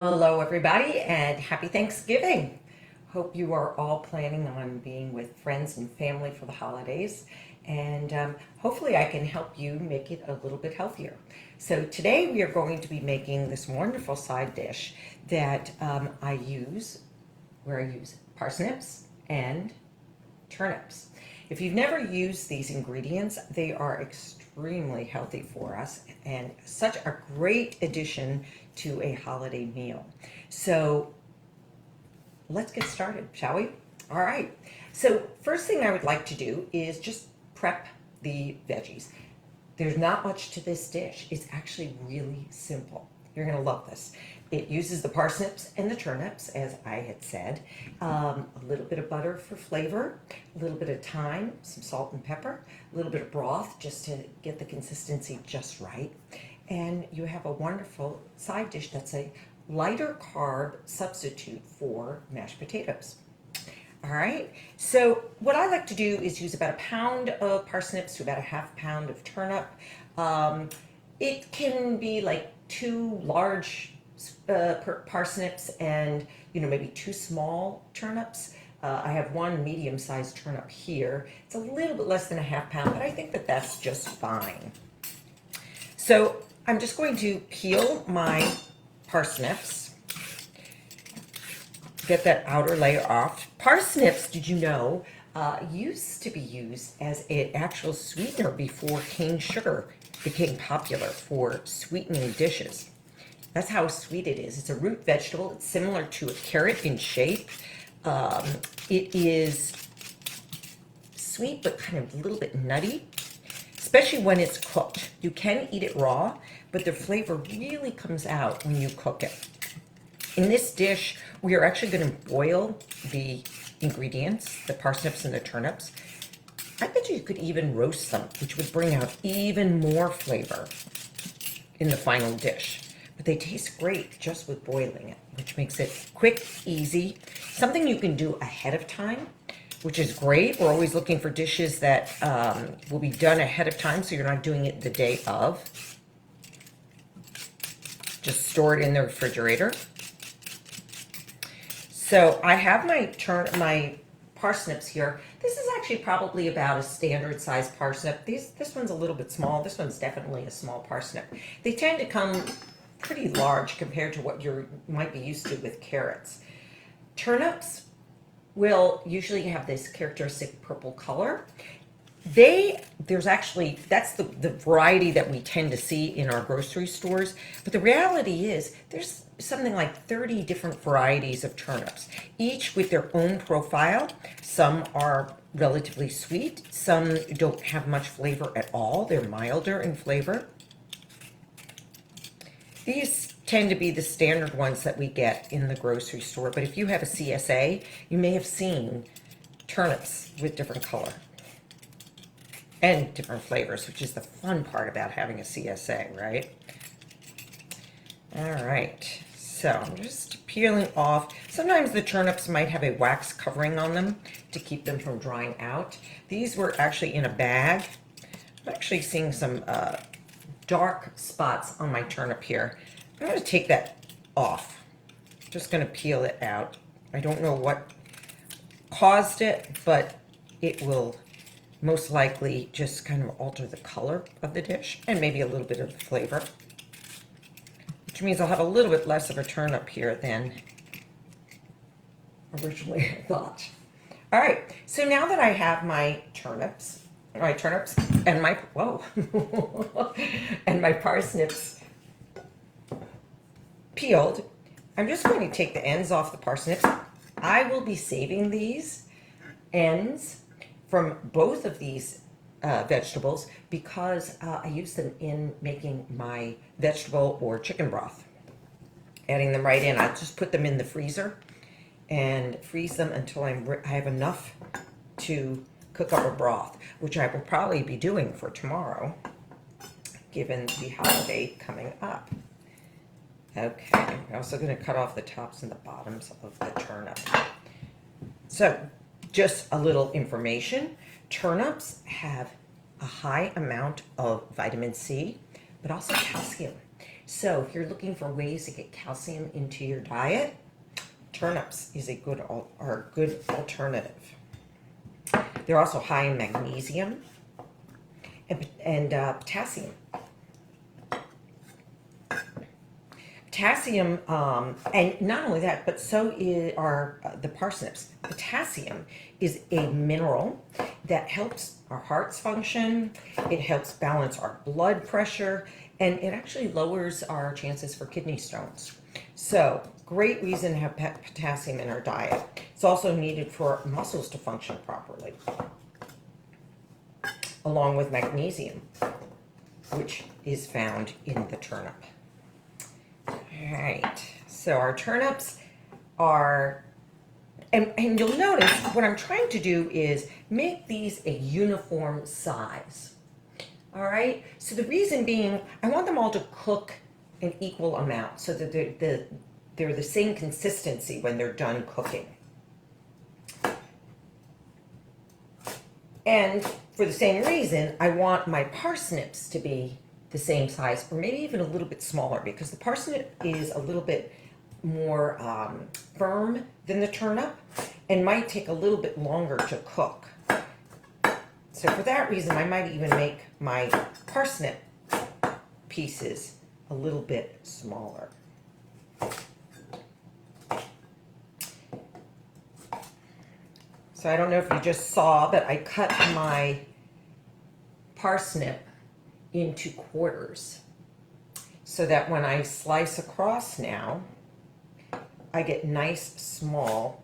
Hello, everybody, and happy Thanksgiving. Hope you are all planning on being with friends and family for the holidays, and hopefully, I can help you make it a little bit healthier. So, today we are going to be making this wonderful side dish that I use parsnips and turnips. If you've never used these ingredients, they are extremely healthy for us and such a great addition to a holiday meal. So let's get started, shall we? All right. So first thing I would like to do is just prep the veggies. There's not much to this dish. It's actually really simple. You're going to love this. It uses the parsnips and the turnips, as I had said, a little bit of butter for flavor, a little bit of thyme, some salt and pepper, a little bit of broth just to get the consistency just right. And you have a wonderful side dish that's a lighter carb substitute for mashed potatoes. All right, so what I like to do is use about a pound of parsnips to about a half pound of turnip. It can be like two large parsnips and maybe two small turnips. I have one medium-sized turnip here. It's a little bit less than a half pound, but I think that that's just fine. So I'm just going to peel my parsnips, get that outer layer off. Parsnips, did you know, used to be used as an actual sweetener before cane sugar became popular for sweetening dishes. That's how sweet it is. It's a root vegetable. It's similar to a carrot in shape. It is sweet but kind of a little bit nutty, especially when it's cooked. You can eat it raw, but the flavor really comes out when you cook it. In this dish, we are actually going to boil the ingredients, the parsnips and the turnips. I bet you could even roast them, which would bring out even more flavor in the final dish. But they taste great just with boiling it, which makes it quick, easy, something you can do ahead of time, which is great. We're always looking for dishes that will be done ahead of time, so you're not doing it the day of. Just store it in the refrigerator. So I have my parsnips here. This is actually probably about a standard size parsnip. This one's a little bit small. This one's definitely a small parsnip. They tend to come pretty large compared to what you might be used to with carrots. Turnips will usually have this characteristic purple color. That's the variety that we tend to see in our grocery stores. But the reality is there's something like 30 different varieties of turnips, each with their own profile. Some are relatively sweet. Some don't have much flavor at all. They're milder in flavor. These tend to be the standard ones that we get in the grocery store. But if you have a CSA, you may have seen turnips with different color and different flavors, which is the fun part about having a CSA, right? All right, so I'm just peeling off. Sometimes the turnips might have a wax covering on them to keep them from drying out. These were actually in a bag. I'm actually seeing some dark spots on my turnip here. I'm going to take that off. Just going to peel it out. I don't know what caused it, but it will most likely just kind of alter the color of the dish and maybe a little bit of the flavor, which means I'll have a little bit less of a turnip here than originally I thought. All right, so now that I have my turnips and my and my parsnips peeled, I'm just going to take the ends off the parsnips. I will be saving these ends from both of these vegetables because I use them in making my vegetable or chicken broth. Adding them right in, I just put them in the freezer and freeze them until I have enough to cook up a broth, which I will probably be doing for tomorrow, given the holiday coming up. Okay, I'm also going to cut off the tops and the bottoms of the turnip. So, just a little information. Turnips have a high amount of vitamin C, but also calcium. So if you're looking for ways to get calcium into your diet, turnips is a good alternative. They're also high in magnesium and potassium. Potassium, and not only that, but so are the parsnips. Potassium is a mineral that helps our hearts function, it helps balance our blood pressure, and it actually lowers our chances for kidney stones. So, great reason to have potassium in our diet. It's also needed for muscles to function properly, along with magnesium, which is found in the turnip. All right, so our turnips are, and you'll notice what I'm trying to do is make these a uniform size. All right, so the reason being, I want them all to cook an equal amount so that they're the same consistency when they're done cooking. And for the same reason, I want my parsnips to be the same size, or maybe even a little bit smaller, because the parsnip is a little bit more firm than the turnip and might take a little bit longer to cook. So for that reason, I might even make my parsnip pieces a little bit smaller. So I don't know if you just saw, but I cut my parsnip into quarters so that when I slice across now, I get nice small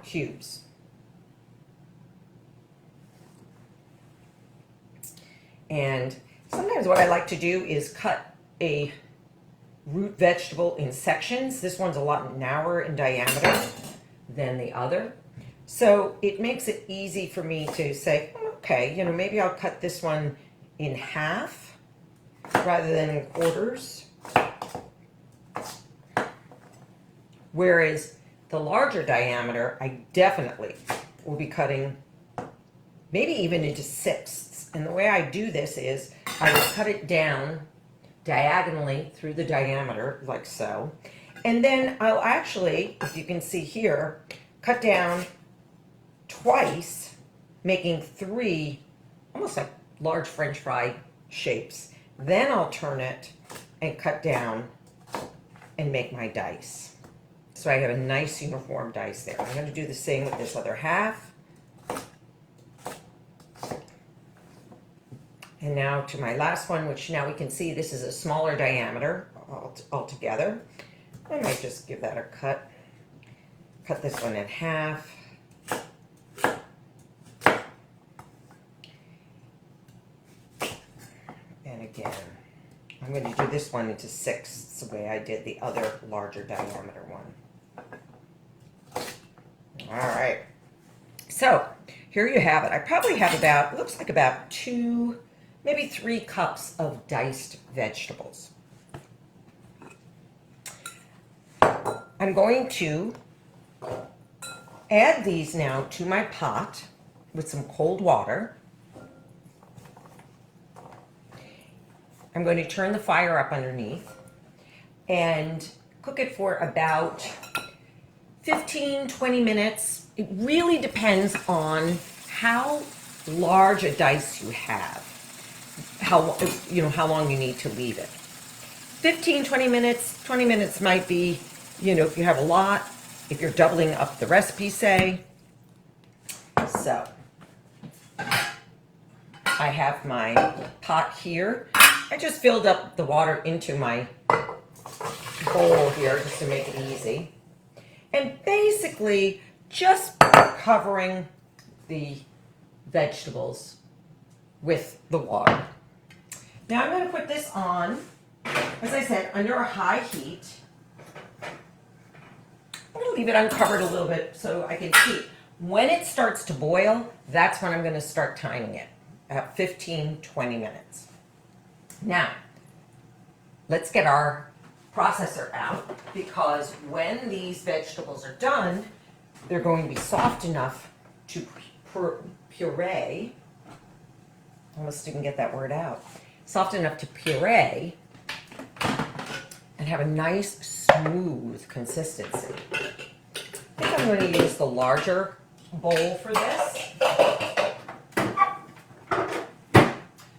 cubes. And sometimes what I like to do is cut a root vegetable in sections. This one's a lot narrower in diameter than the other. So it makes it easy for me to say, okay, maybe I'll cut this one in half rather than in quarters. Whereas the larger diameter, I definitely will be cutting maybe even into sixths. And the way I do this is I will cut it down diagonally through the diameter, like so. And then I'll actually, if you can see here, cut down twice, making three almost like large French fry shapes. Then I'll turn it and cut down and make my dice. So I have a nice uniform dice there. I'm going to do the same with this other half. And now to my last one, which now we can see this is a smaller diameter altogether. I might just give that a cut. Cut this one in half. And again, I'm going to do this one into sixths the way I did the other larger diameter one. All right. So here you have it. I probably have about, it looks like about 2, maybe 3 cups of diced vegetables. I'm going to add these now to my pot with some cold water. I'm going to turn the fire up underneath and cook it for about 15-20 minutes. It really depends on how large a dice you have, how long you need to leave it. 15-20 minutes, 20 minutes might be, if you have a lot, if you're doubling up the recipe, say. So I have my pot here. I just filled up the water into my bowl here just to make it easy. And basically just covering the vegetables with the water. Now I'm going to put this on, as I said, under a high heat. I'm going to leave it uncovered a little bit so I can see. When it starts to boil, that's when I'm going to start timing it, at 15-20 minutes. Now, let's get our processor out, because when these vegetables are done, they're going to be soft enough to puree. Almost didn't get that word out. Soft enough to puree have a nice smooth consistency. I think I'm going to use the larger bowl for this.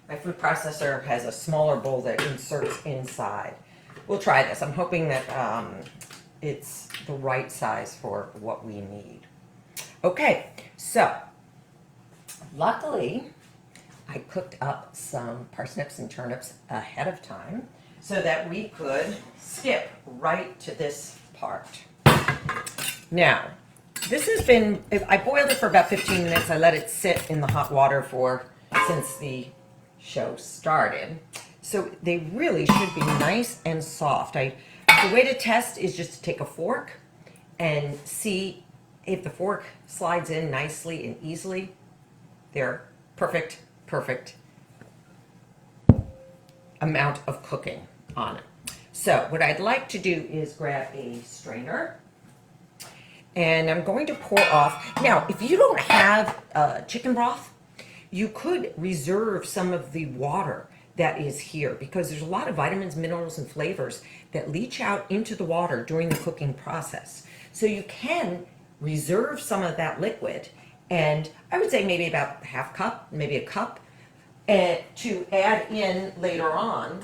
My food processor has a smaller bowl that inserts inside. We'll try this. I'm hoping that it's the right size for what we need. Okay, so luckily I cooked up some parsnips and turnips ahead of time so that we could skip right to this part. Now, this has been, I boiled it for about 15 minutes. I let it sit in the hot water since the show started. So they really should be nice and soft. The way to test is just to take a fork and see if the fork slides in nicely and easily. They're perfect amount of cooking on it. So what I'd like to do is grab a strainer, and I'm going to pour off. Now, if you don't have chicken broth, you could reserve some of the water that is here, because there's a lot of vitamins, minerals, and flavors that leach out into the water during the cooking process. So you can reserve some of that liquid, and I would say maybe about half cup, maybe a cup, to add in later on.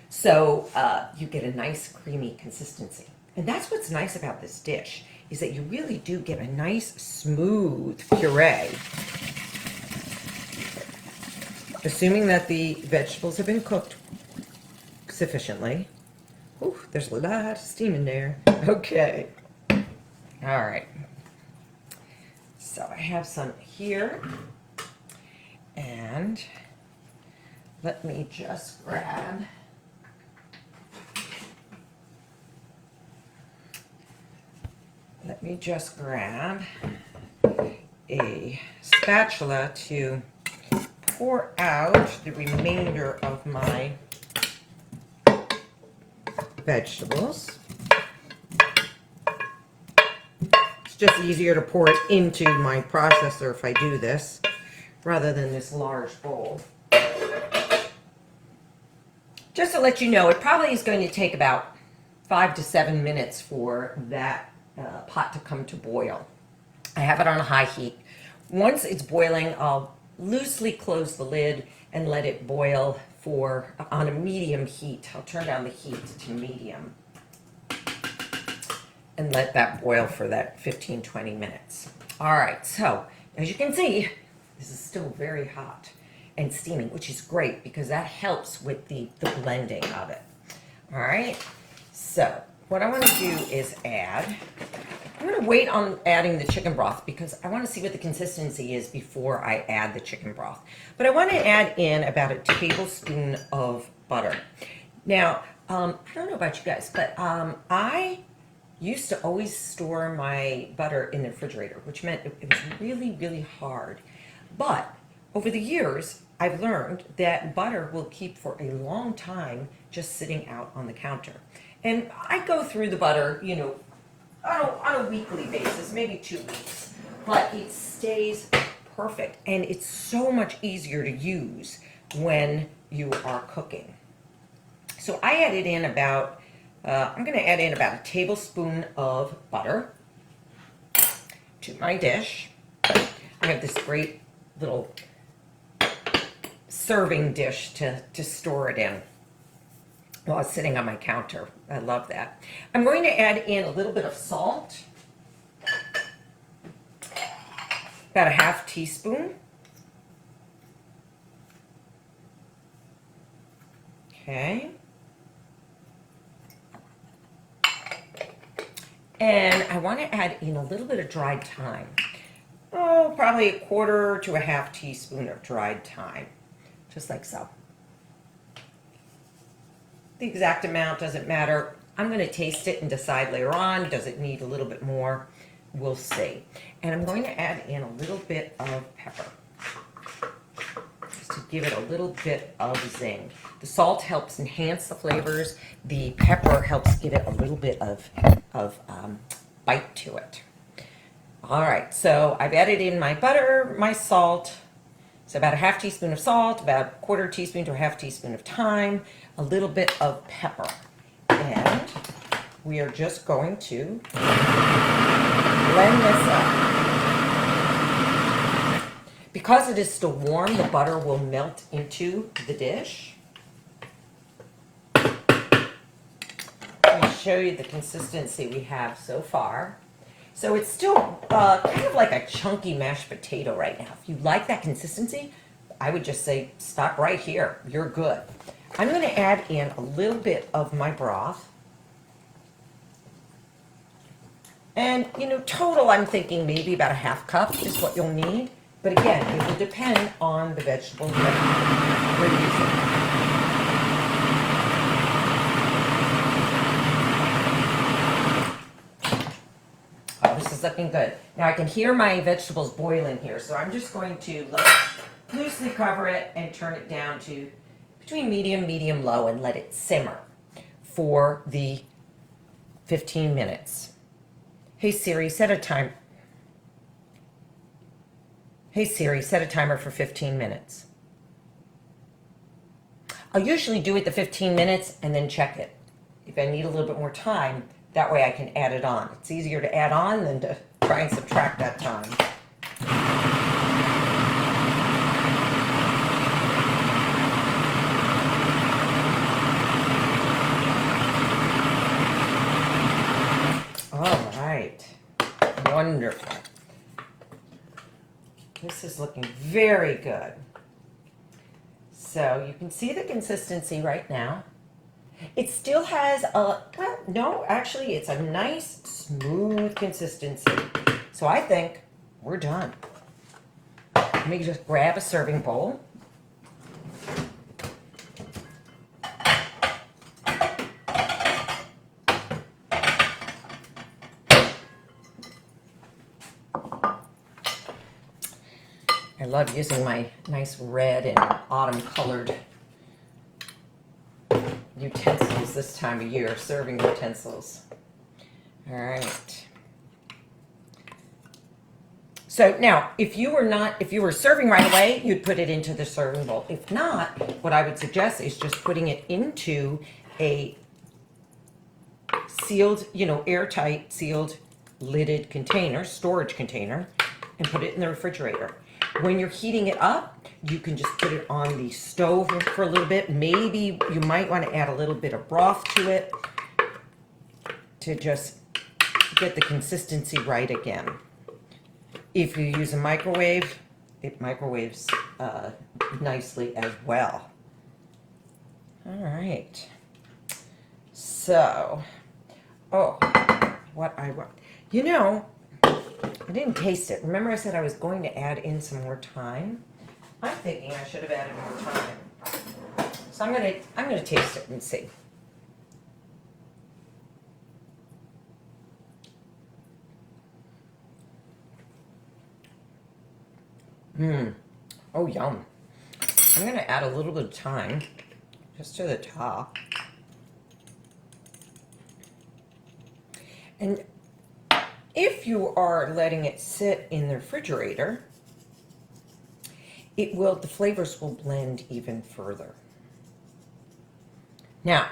So you get a nice creamy consistency. And that's what's nice about this dish, is that you really do get a nice smooth puree. Assuming that the vegetables have been cooked sufficiently. Ooh, there's a lot of steam in there. Okay. All right. So I have some here. And let me just grab a spatula to pour out the remainder of my vegetables. It's just easier to pour it into my processor if I do this, rather than this large bowl. Just to let you know, it probably is going to take about 5 to 7 minutes for that pot to come to boil. I have it on a high heat. Once it's boiling, I'll loosely close the lid and let it boil on a medium heat. I'll turn down the heat to medium and let that boil for that 15-20 minutes. All right, so as you can see, this is still very hot and steaming, which is great because that helps with the blending of it. All right, so what I want to do is I'm going to wait on adding the chicken broth because I want to see what the consistency is before I add the chicken broth. But I want to add in about a tablespoon of butter. Now, I don't know about you guys, but I used to always store my butter in the refrigerator, which meant it was really, really hard. But over the years, I've learned that butter will keep for a long time just sitting out on the counter. And I go through the butter, on a weekly basis, maybe 2 weeks, but it stays perfect. And it's so much easier to use when you are cooking. So I added in I'm going to add in about a tablespoon of butter to my dish. I have this great little serving dish to store it in while it's sitting on my counter. I love that. I'm going to add in a little bit of salt, about a half teaspoon. Okay. And I want to add in a little bit of dried thyme. Oh, probably a quarter to a half teaspoon of dried thyme, just like so. The exact amount doesn't matter. I'm going to taste it and decide later on, does it need a little bit more? We'll see. And I'm going to add in a little bit of pepper, just to give it a little bit of zing. The salt helps enhance the flavors. The pepper helps give it a little bit of bite to it. All right, so I've added in my butter, my salt, So about a half teaspoon of salt, about a quarter teaspoon to a half teaspoon of thyme, a little bit of pepper. And we are just going to blend this up. Because it is still warm, the butter will melt into the dish. Let me show you the consistency we have so far. So it's still kind of like a chunky mashed potato right now. If you like that consistency, I would just say stop right here. You're good. I'm going to add in a little bit of my broth. And, you know, total, I'm thinking maybe about a half cup is what you'll need. But again, it will depend on the vegetables that we're using. Oh, this is looking good. Now I can hear my vegetables boiling here, so I'm just going to loosely cover it and turn it down to between medium, low, and let it simmer for the 15 minutes. Hey Siri, set a timer for 15 minutes. I'll usually do it the 15 minutes and then check it. If I need a little bit more time, that way I can add it on. It's easier to add on than to try and subtract that time. All right, wonderful. This is looking very good. So you can see the consistency right now. It still has a, well, no, actually it's a nice smooth consistency. So I think we're done. Let me just grab a serving bowl. I love using my nice red and autumn colored utensils this time of year, serving utensils. All right. So now, if you were serving right away, you'd put it into the serving bowl. If not, what I would suggest is just putting it into a sealed, airtight, sealed, lidded container, storage container, and put it in the refrigerator. When you're heating it up, you can just put it on the stove for a little bit. Maybe you might want to add a little bit of broth to it to just get the consistency right again. If you use a microwave, it microwaves nicely as well. All right. So, what I want. I didn't taste it. Remember I said I was going to add in some more thyme? I'm thinking I should have added more thyme. So I'm gonna taste it and see. Oh, yum. I'm gonna add a little bit of thyme just to the top. And if you are letting it sit in the refrigerator, the flavors will blend even further. Now,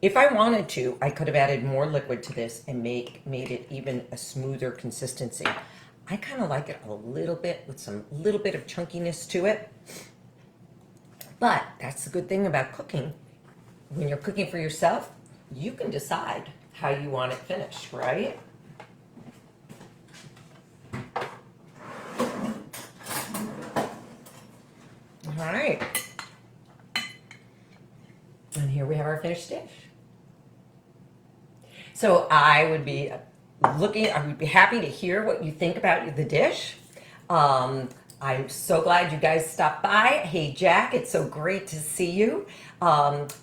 if I wanted to, I could have added more liquid to this and made it even a smoother consistency. I kind of like it a little bit with some little bit of chunkiness to it. But that's the good thing about cooking. When you're cooking for yourself, you can decide how you want it finished, right? All right. And here we have our finished dish. So I would be happy to hear what you think about the dish. I'm so glad you guys stopped by. Hey, Jack, it's so great to see you.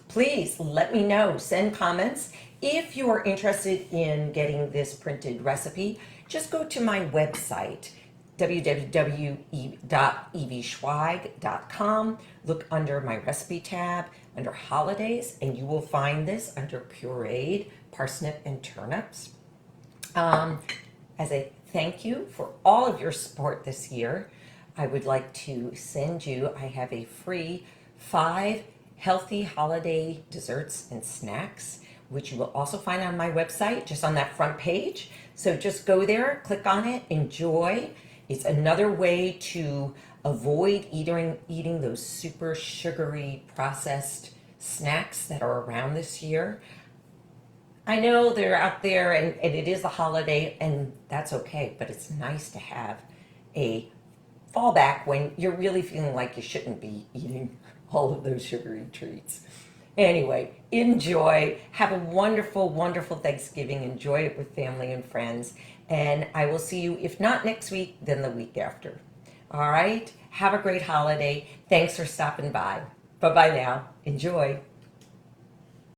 Please let me know, send comments. If you are interested in getting this printed recipe, just go to my website, www.eveyschweig.com. Look under my recipe tab, under holidays, and you will find this under pureed parsnip and turnips. As a thank you for all of your support this year, I would like to send you, I have a free 5 healthy holiday desserts and snacks, which you will also find on my website, just on that front page. So just go there, click on it, enjoy. It's another way to avoid eating those super sugary processed snacks that are around this year. I know they're out there and it is a holiday and that's okay, but it's nice to have a fallback when you're really feeling like you shouldn't be eating all of those sugary treats. Anyway, enjoy. Have a wonderful, wonderful Thanksgiving. Enjoy it with family and friends. And I will see you, if not next week, then the week after. All right? Have a great holiday. Thanks for stopping by. Bye-bye now. Enjoy.